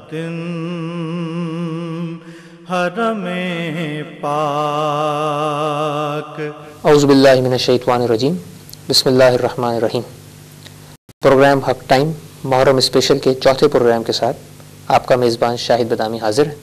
خاتم حرم پاک۔ اعوذ باللہ من الشیطان الرجیم، بسم اللہ الرحمن الرحیم۔ پروگرام حق ٹائم محرم اسپیشل کے چوتھے پروگرام کے ساتھ آپ کا میزبان شاہد بدامی حاضر ہے۔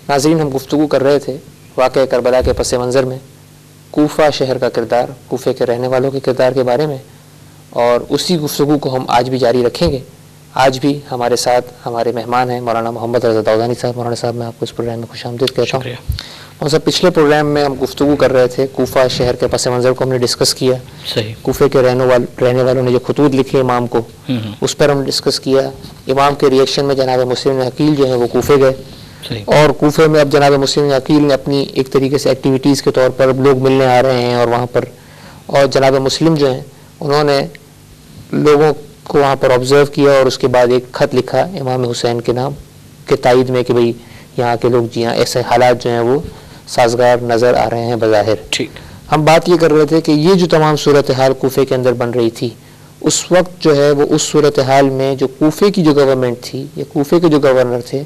ناظرین، ہم گفتگو کر رہے تھے واقعہ کربلا کے پس منظر میں کوفہ شہر کا کردار، کوفے کے رہنے والوں کے کردار کے بارے میں، اور اسی گفتگو کو ہم آج بھی جاری رکھیں گے۔ آج بھی ہمارے ساتھ ہمارے مہمان ہیں مولانا محمد رضا داؤدانی صاحب۔ مولانا صاحب، میں آپ کو اس پروگرام میں خوش آمدید کہتا ہوں۔ اور سب پچھلے پروگرام میں ہم گفتگو کر رہے تھے کوفہ شہر کے پس منظر کو ہم نے ڈسکس کیا۔ صحیح۔ کوفے کے رہنے والوں نے جو خطوط لکھے امام کو، اس پر ہم نے ڈسکس کیا۔ امام کے ریئیکشن میں جناب مسلم عقیل جو ہیں وہ کوفے گئے، اور کوفے میں اب جناب مسلم عقیل نے اپنی ایک طریقے سے ایکٹیویٹیز کے طور پر لوگ ملنے آ رہے ہیں، اور وہاں پر اور جناب مسلم جو ہیں انہوں نے لوگوں کو وہاں پر آبزرو کیا، اور اس کے بعد ایک خط لکھا امام حسین کے نام کے تائید میں کہ بھئی یہاں کے لوگ جی ہاں ایسے حالات جو ہیں وہ سازگار نظر آ رہے ہیں بظاہر۔ ٹھیک۔ ہم بات یہ کر رہے تھے کہ یہ جو تمام صورتحال کوفے کے اندر بن رہی تھی، اس وقت جو ہے وہ اس صورتحال میں جو کوفے کی جو گورنمنٹ تھی یا کوفے کے جو گورنر تھے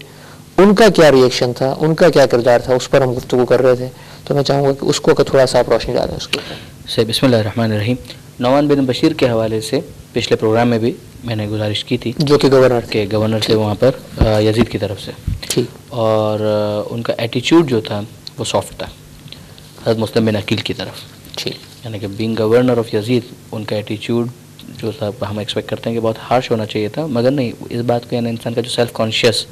ان کا کیا ریئیکشن تھا، ان کا کیا کردار تھا، اس پر ہم گفتگو کر رہے تھے۔ تو میں چاہوں گا کہ اس کو تھوڑا سا آپ روشنی ڈالیں اس کے اوپر۔ صحیح۔ بسم اللہ الرحمن الرحیم۔ نعمان بن بشیر کے حوالے سے پچھلے پروگرام میں بھی میں نے گزارش کی تھی، جو کہ گورنر تھے وہاں پر یزید کی طرف سے، اور ان کا ایٹیچیوڈ جو تھا وہ سافٹ تھا حضرت مسلم بن عقیل کی طرف، یعنی کہ بینگ گورنر آف یزید ان کا ایٹیچیوڈ جو تھا ہم ایکسپیکٹ کرتے ہیں کہ بہت ہارش ہونا چاہیے تھا، مگر نہیں، اس بات کو یعنی انسان کا جو سیلف کانشیس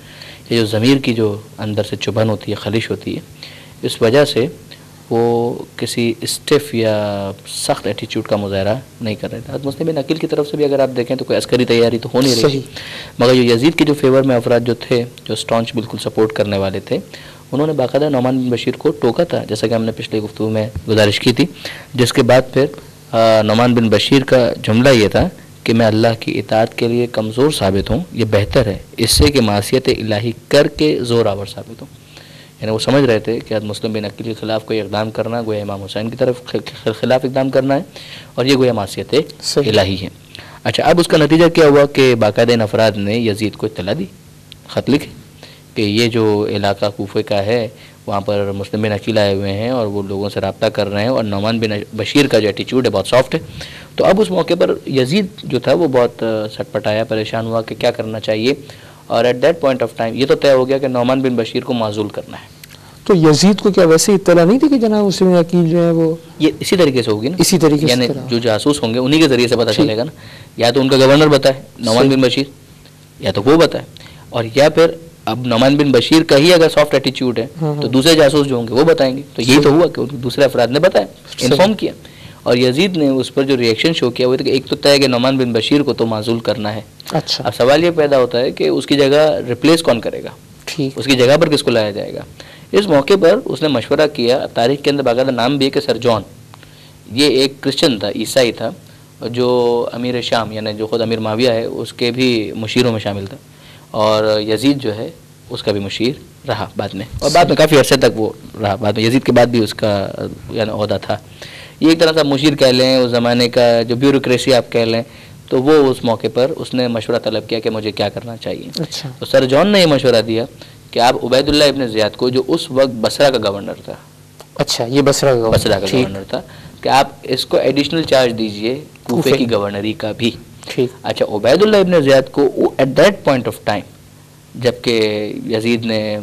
یا جو ضمیر کی جو اندر سے چبھن ہوتی ہے، خلش ہوتی ہے، اس وجہ سے وہ کسی اسٹیف یا سخت ایٹیچیوڈ کا مظاہرہ نہیں کر رہے تھے۔ حضرت مسلم بن عقیل کی طرف سے بھی اگر آپ دیکھیں تو کوئی عسکری تیاری تو ہو نہیں رہی، مگر جو یزید کے جو فیور میں افراد جو تھے، جو اسٹانچ بالکل سپورٹ کرنے والے تھے، انہوں نے باقاعدہ نعمان بن بشیر کو ٹوکا تھا، جیسا کہ ہم نے پچھلے گفتگو میں گزارش کی تھی، جس کے بعد پھر نعمان بن بشیر کا جملہ یہ تھا کہ میں اللہ کی اطاعت کے لیے کمزور ثابت ہوں، یہ بہتر ہے اس سے کہ معصیت الہی کر کے زور آور ثابت ہوں۔ یعنی وہ سمجھ رہے تھے کہ حضرت مسلم بن عقیل کے خلاف کوئی اقدام کرنا گویا امام حسین کی طرف خلاف اقدام کرنا ہے، اور یہ گویا معصیت الہی ہے۔ اچھا، اب اس کا نتیجہ کیا ہوا کہ باقاعدہ ان افراد نے یزید کو اطلاع دی، خط لکھے کہ یہ جو علاقہ کوفے کا ہے وہاں پر مسلم بن عقیل آئے ہوئے ہیں اور وہ لوگوں سے رابطہ کر رہے ہیں، اور نعمان بن بشیر کا جو ایٹیچیوڈ ہے بہت سافٹ ہے۔ تو اب اس موقع پر یزید جو تھا وہ بہت سٹ پٹایا، پریشان ہوا کہ کیا کرنا چاہیے، اور at that point of time یہ تو طے ہو گیا کہ نعمان بن بشیر کو معزول کرنا ہے۔ تو یزید کو کیا ویسے اطلاع نہیں تھی کہ جناب مسلم عقیل جو ہے وہ یہ اسی طریقے سے ہوگی نا، اسی طریقے سے، یعنی جو جاسوس ہوں گے انہی کے ذریعے سے پتہ چلے گا نا، یا تو ان کا گورنر بتائے نعمان بن بشیر، یا تو وہ بتائے، اور یا پھر اب نعمان بن بشیر کا ہی اگر سافٹ ایٹیچیوڈ ہے تو دوسرے جاسوس جو ہوں گے وہ بتائیں گے۔ تو یہی تو ہوا کہ دوسرے افراد نے بتایا، انفارم کیا، اور یزید نے اس پر جو ریئیکشن شو کیا وہ تھا کہ ایک تو طے کہ نعمان بن بشیر کو تو معزول کرنا ہے۔ اچھا، اب سوال یہ پیدا ہوتا ہے کہ اس کی جگہ ریپلیس کون کرے گا، اس کی جگہ پر کس کو لایا جائے گا۔ اس موقع پر اس نے مشورہ کیا، تاریخ کے اندر باقاعدہ نام بھی ہے کہ سر جان، یہ ایک کرسچن تھا، عیسائی تھا، جو امیر شام یعنی جو خود امیر معاویہ ہے اس کے بھی مشیروں میں شامل تھا، اور یزید جو ہے اس کا بھی مشیر رہا بعد میں، اور بعد میں کافی عرصے تک وہ رہا، بعد میں یزید کے بعد بھی اس کا یعنی عہدہ تھا۔ یہ ایک طرح سے مشیر کہہ لیں، اس زمانے کا جو بیوروکریسی آپ کہہ لیں، تو وہ اس موقع پر اس نے مشورہ طلب کیا کہ مجھے کیا کرنا چاہیے۔ تو سر جان نے یہ مشورہ دیا کہ آپ عبید اللہ ابن زیاد کو، جو اس وقت بصرہ کا گورنر تھا، اچھا یہ بصرہ کا گورنر تھا، کہ آپ اس کو ایڈیشنل چارج دیجئے کوفے کی گورنری کا بھی۔ اچھا، عبید اللہ ابن زیاد کو at that point of time جب کہ یزید نے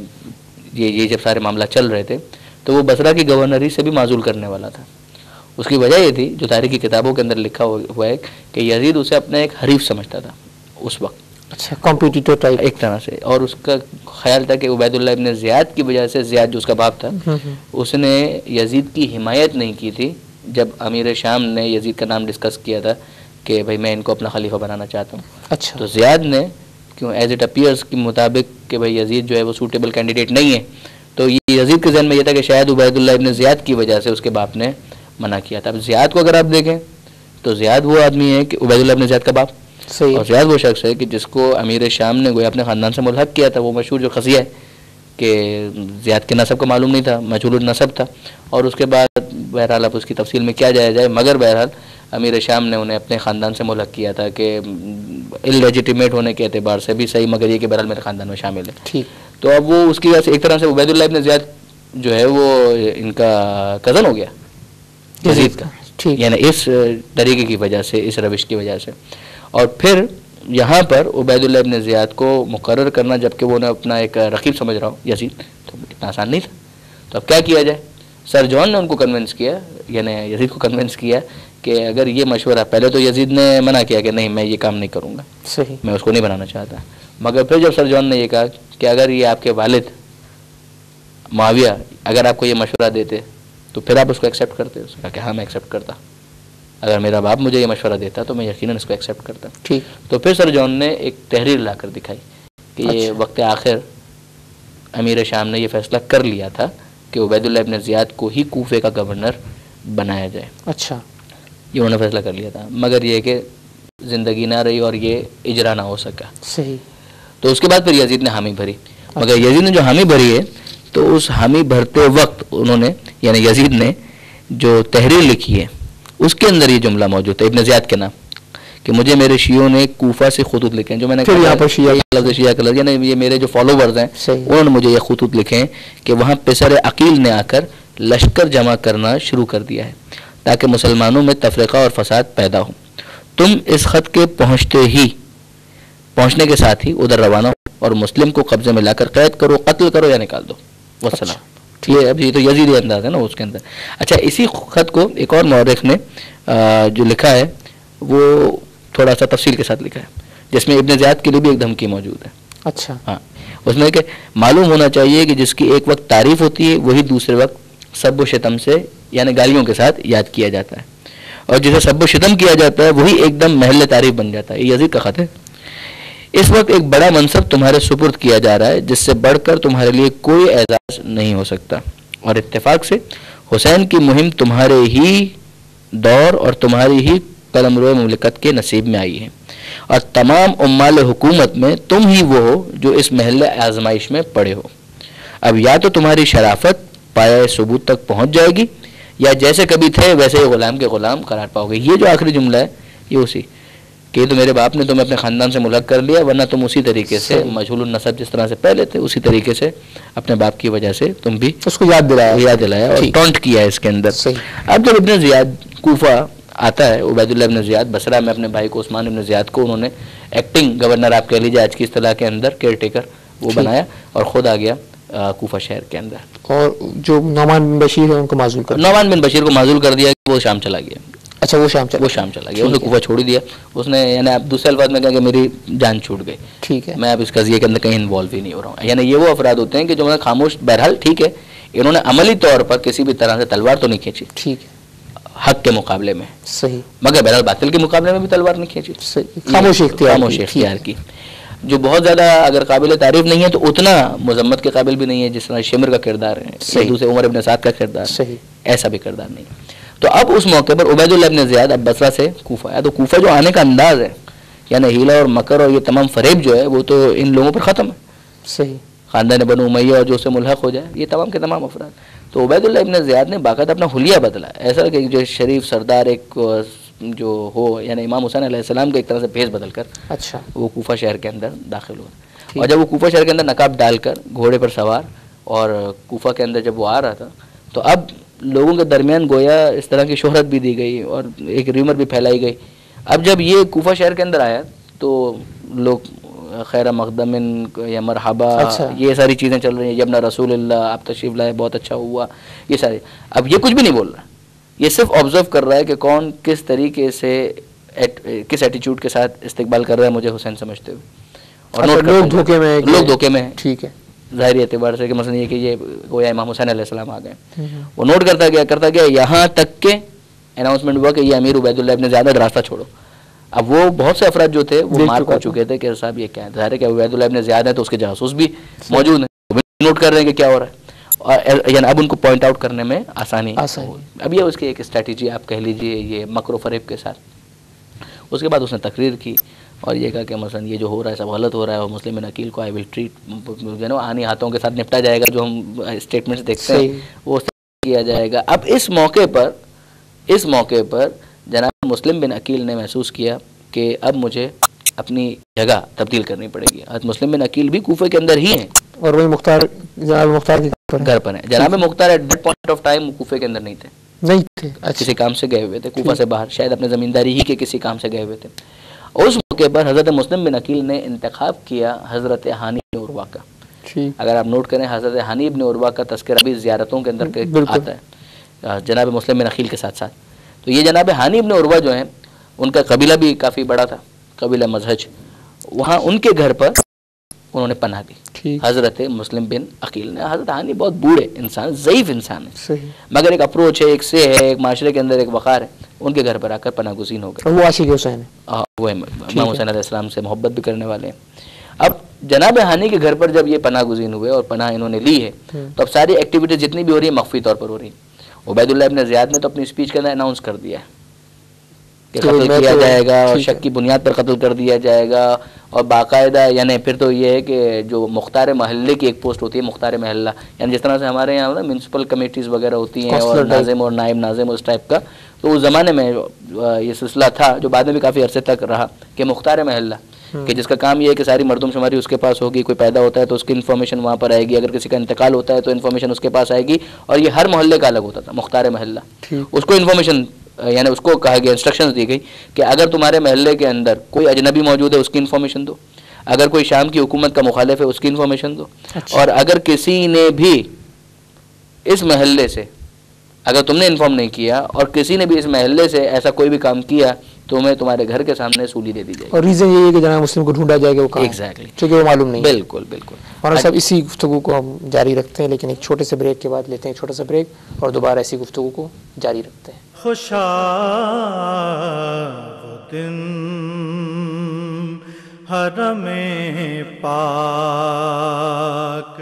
یہ جب سارے معاملہ چل رہے تھے تو وہ بصرہ کی گورنری سے بھی معزول کرنے والا تھا۔ اس کی وجہ یہ تھی جو تاریخی کتابوں کے اندر لکھا ہوا ہے کہ یزید اسے اپنا ایک حریف سمجھتا تھا اس وقت، اچھا کمپیٹیٹر ٹائپ ایک طرح سے، اور اس کا خیال تھا کہ عبید اللہ ابن زیاد کی وجہ سے، زیاد جو اس کا باپ تھا، اس نے یزید کی حمایت نہیں کی تھی جب امیر شام نے یزید کا نام ڈسکس کیا تھا کہ بھائی میں ان کو اپنا خلیفہ بنانا چاہتا ہوں۔ اچھا، تو زیاد نے کیوں ایز اٹ اپیئرس کے مطابق کہ بھائی یزید جو ہے وہ سوٹیبل کینڈیڈیٹ نہیں ہے، تو یہ یزید کے ذہن میں یہ تھا کہ شاید عبید اللہ ابن زیاد کی وجہ سے اس کے باپ نے منع کیا تھا۔ اب زیاد کو اگر آپ دیکھیں تو زیاد وہ آدمی ہے کہ عبید اللہ ابن زیاد کا باپ، اور زیاد وہ شخص ہے کہ جس کو امیر شام نے گویا اپنے خاندان سے ملحق کیا تھا۔ وہ مشہور جو قضیہ ہے کہ زیاد کے نسب کا معلوم نہیں تھا، مجہول النسب تھا، اور اس کے بعد بہرحال اب اس کی تفصیل میں کیا جایا جائے، مگر بہرحال امیر شام نے انہیں اپنے خاندان سے ملحق کیا تھا کہ اللیجیٹیمیٹ ہونے کے اعتبار سے بھی صحیح، مگر یہ کہ بہرحال میرے خاندان میں شامل ہے. ٹھیک. تو اب وہ اس کی وجہ سے ایک طرح سے عبید اللہ ابن زیاد جو ہے وہ ان کا کزن ہو گیا یزید کا، یعنی اس طریقے کی وجہ سے، اس روش کی وجہ سے. اور پھر یہاں پر عبید اللہ ابن زیاد کو مقرر کرنا، جبکہ وہ اپنا ایک رقیب سمجھ رہا ہو یزید، تو اتنا آسان نہیں تھا. تو اب کیا کیا جائے؟ سر جان نے ان کو کنونس کیا، یعنی یزید کو کنونس کیا کہ اگر یہ مشورہ، پہلے تو یزید نے منع کیا کہ نہیں میں یہ کام نہیں کروں گا، صحیح، میں اس کو نہیں بنانا چاہتا. مگر پھر جب سر جان نے یہ کہا کہ اگر یہ آپ کے والد معاویہ اگر آپ کو یہ مشورہ دیتے تو پھر آپ اس کو ایکسیپٹ کرتے؟ اس نے کہا کہ ہاں میں ایکسیپٹ کرتا، اگر میرا باپ مجھے یہ مشورہ دیتا تو میں یقیناً اس کو ایکسیپٹ کرتا. ٹھیک. تو پھر سر جان نے ایک تحریر لا کر دکھائی کہ یہ وقت آخر امیر شام نے یہ فیصلہ کر لیا تھا کہ عبید اللہ ابن زیاد کو ہی کوفے کا گورنر بنایا جائے. اچھا، یہ انہوں نے فیصلہ کر لیا تھا، مگر یہ کہ زندگی نہ رہی اور یہ اجرا نہ ہو سکا. صحیح. تو اس کے بعد پھر یزید نے حامی بھری. مگر یزید نے جو حامی بھری ہے تو اس حامی بھرتے وقت انہوں نے، یعنی یزید نے جو تحریر لکھی ہے اس کے اندر یہ جملہ موجود ہے ابن زیاد کے نام کہ مجھے میرے شیعوں نے کوفہ سے خطوط لکھے ہیں، جو میں نے شیعہ کلر، یعنی یہ میرے جو فالوورز ہیں انہوں نے مجھے یہ خطوط لکھے ہیں کہ وہاں پسر عقیل نے آ کر لشکر جمع کرنا شروع کر دیا ہے تاکہ مسلمانوں میں تفرقہ اور فساد پیدا ہو. تم اس خط کے پہنچنے کے ساتھ ہی ادھر روانہ ہو اور مسلم کو قبضے میں لا کر قید کرو، قتل کرو یا نکال دو. والسلام. یہ اب یہ تو یزیدی انداز ہے نا اس کے اندر. اچھا، اسی خط کو ایک اور مورخ نے جو لکھا ہے وہ تھوڑا سا تفصیل کے ساتھ لکھا ہے، جس میں ابن زیاد کے لیے بھی ایک دھمکی موجود ہے. اچھا. ہاں، اس میں کہ معلوم ہونا چاہیے کہ جس کی ایک وقت تعریف ہوتی ہے وہی دوسرے وقت سب و شتم سے، یعنی گالیوں کے ساتھ یاد کیا جاتا ہے، اور جسے سب و شتم کیا جاتا ہے وہی ایک دم محل تعریف بن جاتا ہے. یہ یزید کا خط ہے. اس وقت ایک بڑا منصب تمہارے سپرد کیا جا رہا ہے جس سے بڑھ کر تمہارے لیے کوئی اعزاز نہیں ہو سکتا، اور اتفاق سے حسین کی مہم تمہارے ہی دور اور تمہاری ہی قلمرو مملکت کے نصیب میں آئی ہے، اور تمام عمال حکومت میں تم ہی وہ ہو جو اس محل آزمائش میں پڑے ہو. اب یا تو تمہاری شرافت پایہ ثبوت تک پہنچ جائے گی، یا جیسے کبھی تھے ویسے ہی غلام کے غلام قرار پاؤ گے. یہ جو آخری جملہ ہے یہ اسی کہ تو میرے باپ نے تمہیں اپنے خاندان سے ملحق کر لیا، ورنہ تم اسی طریقے سے مجہول النسب جس طرح سے پہلے تھے اسی طریقے سے اپنے باپ کی وجہ سے تم بھی اس کو یاد دلایا اور ٹونٹ کیا ہے اس کے اندر. اب جب ابن زیاد کوفہ آتا ہے، عبید اللہ ابن زیاد بصرہ میں اپنے بھائی کو عثمان ابن زیاد کو انہوں نے ایکٹنگ گورنر آپ کہہ لیجیے آج کی اصطلاح کے اندر کیئر ٹیکر وہ بنایا، اور خود آ گیا کوفہ شہر کے اندر. اور جو نعمان بن بشیر ہے ان کو معزول کر نعمان بن بشیر کو معزول کر دیا کہ وہ شام چلا گیا. اچھا، وہ شام چلا گیا، اس نے کوفہ چھوڑ دیا. اس نے یعنی اب دوسرے الفاظ میں کہا کہ میری جان چھوٹ گئی، ٹھیک ہے، میں اب اس قضیے کے اندر کہیں انوالو ہی نہیں ہو رہا ہوں. یعنی یہ وہ افراد ہوتے ہیں کہ جو خاموش، بہرحال ٹھیک ہے انہوں نے عملی طور پر کسی بھی طرح سے تلوار تو نہیں کھینچی، ٹھیک ہے، حق کے مقابلے میں صحیح، مگر بہرحال باطل کے مقابلے میں بھی تلوار نہیں کھینچی، خاموش اختیار کی. جو بہت زیادہ اگر قابل تعریف نہیں ہے تو اتنا مذمت کے قابل بھی نہیں ہے، جس طرح شمر کا کردار ہے، دوسرے عمر ابن سعد کا کردار، ایسا بھی کردار نہیں. تو اب اس موقع پر عبید اللہ ابن زیاد اب بصرہ سے کوفہ آیا. تو کوفہ جو آنے کا انداز ہے، یعنی ہیلا اور مکر اور یہ تمام فریب جو ہے وہ تو ان لوگوں پر ختم ہے. صحیح. خاندان بنو امیہ اور جو اس سے ملحق ہو جائے، یہ تمام کے تمام افراد. تو عبید اللہ ابن زیاد نے باقاعدہ اپنا حلیہ بدلا، ایسا کہ جو شریف سردار ایک جو ہو، یعنی امام حسین علیہ السلام کا ایک طرح سے بھیس بدل کر اچھا وہ کوفہ شہر کے اندر داخل ہوا. اور جب وہ کوفہ شہر کے اندر نقاب ڈال کر گھوڑے پر سوار اور کوفہ کے اندر جب وہ آ رہا تھا تو اب لوگوں کے درمیان گویا اس طرح کی شہرت بھی دی گئی اور ایک ریمر بھی پھیلائی گئی. اب جب یہ کوفہ شہر کے اندر آیا تو لوگ خیر مقدم یا مرحبا، یہ ساری چیزیں چل رہی ہیں، یبن رسول اللہ آپ تشریف لائے بہت اچھا ہوا، یہ سارے. اب یہ کچھ بھی نہیں بول رہا، یہ صرف آبزرو کر رہا ہے کہ کون کس طریقے سے کس ایٹیچیوڈ کے ساتھ استقبال کر رہا ہے مجھے حسین سمجھتے ہوئے. اور لوگ دھوکے میں ٹھیک ہے ظاہری اعتبار سے کہ مثلا یہ کہ یہ گویا امام حسین علیہ السلام آ گئے. وہ نوٹ کرتا گیا یہاں تک کہ اناؤنسمنٹ ہوا کہ یہ امیر عبید اللہ ابن زیاد راستہ چھوڑو. اب وہ بہت سے افراد جو تھے وہ مار ہو چکے تھے کہ صاحب یہ کیا ہے، ظاہر ہے کہ عبید اللہ ابن زیاد ہے تو اس کے جاسوس بھی موجود ہیں، وہ بھی نوٹ کر رہے ہیں کہ کیا ہو رہا ہے، اور یعنی اب ان کو پوائنٹ آؤٹ کرنے میں آسانی. اب یہ اس کی ایک اسٹریٹجی آپ کہہ لیجیے، یہ مکر و فریب کے ساتھ. اس کے بعد اس نے تقریر کی اور یہ کہا کہ مثلا یہ جو ہو رہا ہے سب غلط ہو رہا ہے، اور مسلم عقیل کو آئی ول ٹریٹ آنی ہاتھوں کے ساتھ نپٹا جائے گا، جو ہم اسٹیٹمنٹس دیکھتے ہیں وہ کیا جائے گا. اب اس موقع پر جناب مسلم بن عقیل نے محسوس کیا کہ اب مجھے اپنی جگہ تبدیل کرنی پڑے گی. حضرت مسلم بن عقیل بھی کوفے کے اندر ہی ہیں اور وہی مختار جناب مختار کے گھر پر ہیں. جناب Mukhtar at that point of time Kufa کے اندر نہیں تھے. کسی کام سے گئے ہوئے تھے کوفہ سے باہر, شاید اپنے زمینداری ہی کے کسی کام سے گئے ہوئے تھے. اس موقع پر حضرت مسلم بن عقیل نے انتخاب کیا حضرت ہانی بن عروہ کا. اگر آپ نوٹ کریں حضرت ہانی بن عروہ کا تذکرہ بھی زیارتوں کے اندر آتا ہے جناب مسلم بن عقیل کے ساتھ ساتھ. تو یہ جناب ہانی بن عروہ جو ہیں ان کا قبیلہ بھی کافی بڑا تھا, قبیلہ مزہج. وہاں ان کے گھر پر انہوں نے پناہ دی حضرت مسلم بن عقیل نے. حضرت ہانی بہت بوڑھے انسان, ضعیف انسان ہے, مگر ایک اپروچ ہے, ایک سے ہے, ایک معاشرے کے اندر ایک وقار ہے. ان کے گھر پر آ کر پناہ گزین ہو گئے. وہ عاشق حسین ہے, وہ امام حسین علیہ السلام سے محبت بھی کرنے والے ہیں. اب جناب ہانی کے گھر پر جب یہ پناہ گزین ہوئے اور پناہ انہوں نے لی ہے تو اب ساری ایکٹیویٹیز جتنی بھی ہو رہی ہیں مخفی طور پر ہو رہی ہیں. عبید اللہ ابن زیاد نے تو اپنی اسپیچ کے اندر اناؤنس کر دیا ہے کہ قتل کیا جائے گا اور شک کی بنیاد پر قتل کر دیا جائے گا. اور باقاعدہ یعنی پھر تو یہ ہے کہ جو مختار محلے کی ایک پوسٹ ہوتی ہے مختار محلہ, یعنی جس طرح سے ہمارے یہاں میونسپل کمیٹیز وغیرہ ہوتی ہیں اور ناظم اور نائب ناظم اس ٹائپ کا, تو اس زمانے میں یہ سلسلہ تھا جو بعد میں بھی کافی عرصے تک رہا کہ مختار محلہ, کہ جس کا کام یہ ہے کہ ساری مردم شماری اس کے پاس ہوگی. کوئی پیدا ہوتا ہے تو اس کی انفارمیشن وہاں پر آئے گی, اگر کسی کا انتقال ہوتا ہے تو انفارمیشن اس کے پاس آئے گی. اور یہ ہر محلے کا الگ ہوتا تھا مختار محلہ. اس کو انفارمیشن یعنی اس کو کہا گیا, انسٹرکشنز دی گئی کہ اگر تمہارے محلے کے اندر کوئی اجنبی موجود ہے اس کی انفارمیشن دو, اگر کوئی شام کی حکومت کا مخالف ہے اس کی انفارمیشن دو, اور اگر کسی نے بھی اس محلے سے, اگر تم نے انفارم نہیں کیا اور کسی نے بھی اس محلے سے ایسا کوئی بھی کام کیا تمہیں تمہارے گھر کے سامنے سولی دے دی جائے گی. اور ریزن یہ ہے کہ جناب مسلم کو ڈھونڈا جائے گا وہ کہاں ہے, ایگزیکٹلی, کیونکہ وہ معلوم نہیں. بالکل بالکل. اور سب اسی گفتگو کو ہم جاری رکھتے ہیں, لیکن ایک چھوٹے سے بریک کے بعد لیتے ہیں چھوٹا سا بریک اور دوبارہ ایسی گفتگو کو جاری رکھتے ہیں. خوشا وہ دن حرم پاک,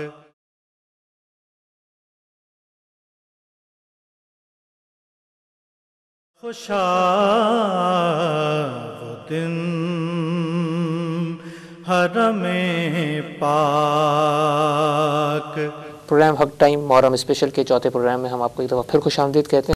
خوشا وہ دن حرم پاک. پروگرام حق ٹائم محرم اسپیشل کے چوتھے پروگرام میں ہم آپ کو ایک دفعہ پھر خوش آمدید کہتے ہیں.